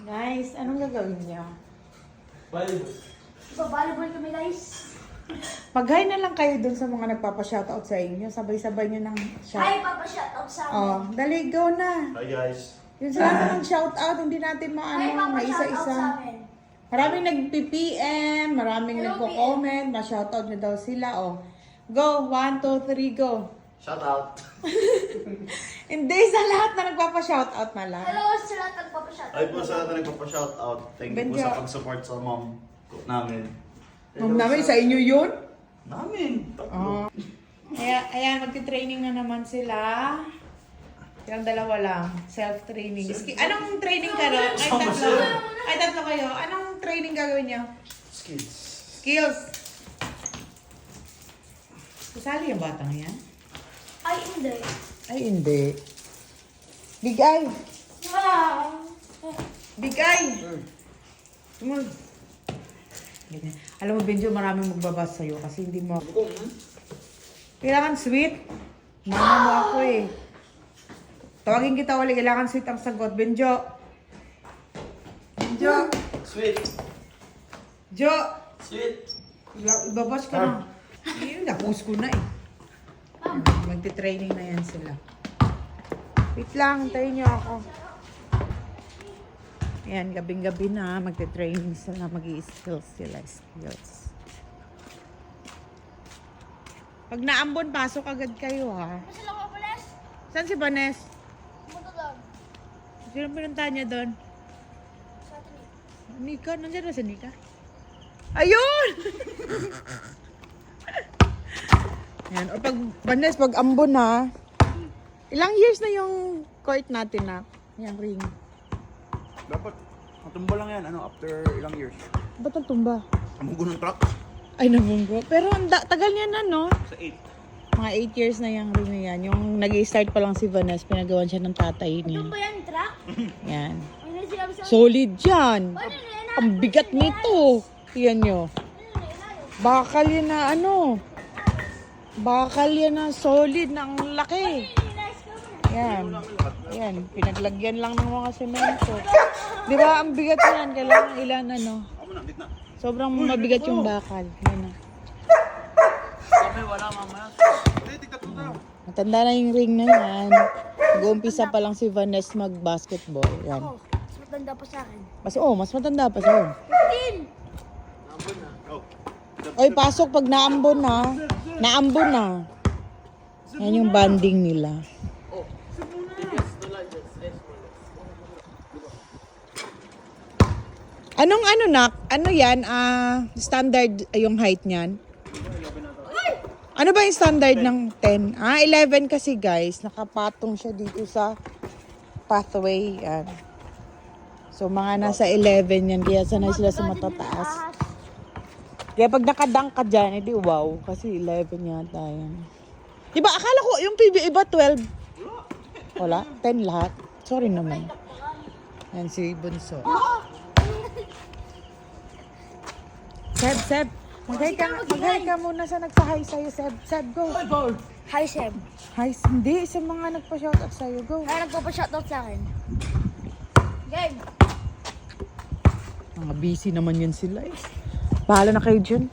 Guys, anong gagawin niyo? Volleyball. Volleyball kami guys. Mag-hi na lang kayo dun sa mga nagpapa-shoutout sa inyo. Sabay-sabay nyo ng shout. Hi, Papa, shoutout sa amin. Oh, dali, go na. Hi guys. Yun sila ng shoutout, hindi natin Hi, maano, Papa, may shoutout sa isa-isa. amin. Maraming nag-PPM, maraming Hello, nagko-comment, ma-shoutout nyo daw sila. Oh. Go, 1, 2, 3, go. Shout out. Hindi, sa lahat na nagpapa-shoutout na lang. Hello sa lahat ng Papa, shoutout. Ay po sa lahat na nagpapa-shout out. Thank you po Benjo. sa pag-support sa mom namin. Ma'am namin, sa inyo yun? Namin. Oh. Ayan, magti-training na naman sila. Yung dalawa lang, self-training. Anong training ka ron? Ay, Sama tatlo. sila. Ay, tatlo kayo. Anong training gagawin nyo? Skills. Skills. Kasali yung batang yan? Ay, hindi. Ay, hindi. Big eye. Big eye. Tumul. Ganyan. Alam mo, Benjo, maraming magbabas sa'yo kasi hindi mo... Kailangan sweet. Mama mo ako eh. Tawagin kita ulit. Kailangan sweet ang sagot. Benjo. Benjo. Sweet. Jo. Sweet. Ibabas ka na. Ayun, napus ko na eh. Magti-training na yan sila. Wait lang, hintayin niyo ako. Ayan, gabing-gabi na. Magti-training sila. Mag-i-skills sila. Skills. Pag naambon, pasok agad kayo ha. Ano sila mga palas? Saan si Banes? Pumunta doon. Sino pinuntahan niya doon? Sa atin. Nika? Nandiyan ba si Nika? Ayun! Yan. O pag, Banes, pag ambon ha. Ilang years na yung court natin na? Yung ring. Dapat, matumba lang yan, after ilang years. Ba't ang tumba? Amunggo ng truck. Ay, nabunggo. Pero ang tagal niya na, no? Sa 8. Mga 8 years na yung ring na yan. Yung nag-i-start pa lang si Vanessa, pinagawan siya ng tatay niya. Ano ba yan, truck? Yan. Ano yung sinabi sa... Solid yan. Ano na Ang bigat nito. Yan nyo. Bakal yan na ano. Bakal yan na solid na ang laki. Yan. Yan. Pinaglagyan lang ng mga semento. Di ba? Ang bigat yan. Kailangan ilan ano. Ako na, gitna. Sobrang mabigat yung bakal. Yan na. Kami, wala mamaya. Hindi, tignan mo tayo. Matanda na yung ring na yan. Nag-uumpisa pa lang si Vanessa mag-basketball. Yan. Ako, mas matanda pa sa akin. Mas matanda pa siya. 15! Oh. Oy, pasok pag naambon na. Naambon na. Yan yung banding nila. Anong ano nak? Ano yan? Standard yung height niyan? Ano ba yung standard ng 10? 11 kasi guys. Nakapatong siya dito sa pathway. Yan. So mga nasa 11 yan. Kaya sanay sila sa matataas. Kaya pag nakadunk ka dyan, edi wow. Kasi 11 yata yan. Diba akala ko yung PBA ba 12? Wala? 10 lahat? Sorry naman. Yan si Bunso. Seb. Mag-hi ka muna sa nagpa-hi sa'yo, Seb. Seb, go. Hi, Seb. Hi, hindi. Sa mga nagpa-shoutout sa'yo, go. Kaya nagpapa-shoutout sa akin. Game! Mga busy naman yun sila eh. Bahala na kayo dyan.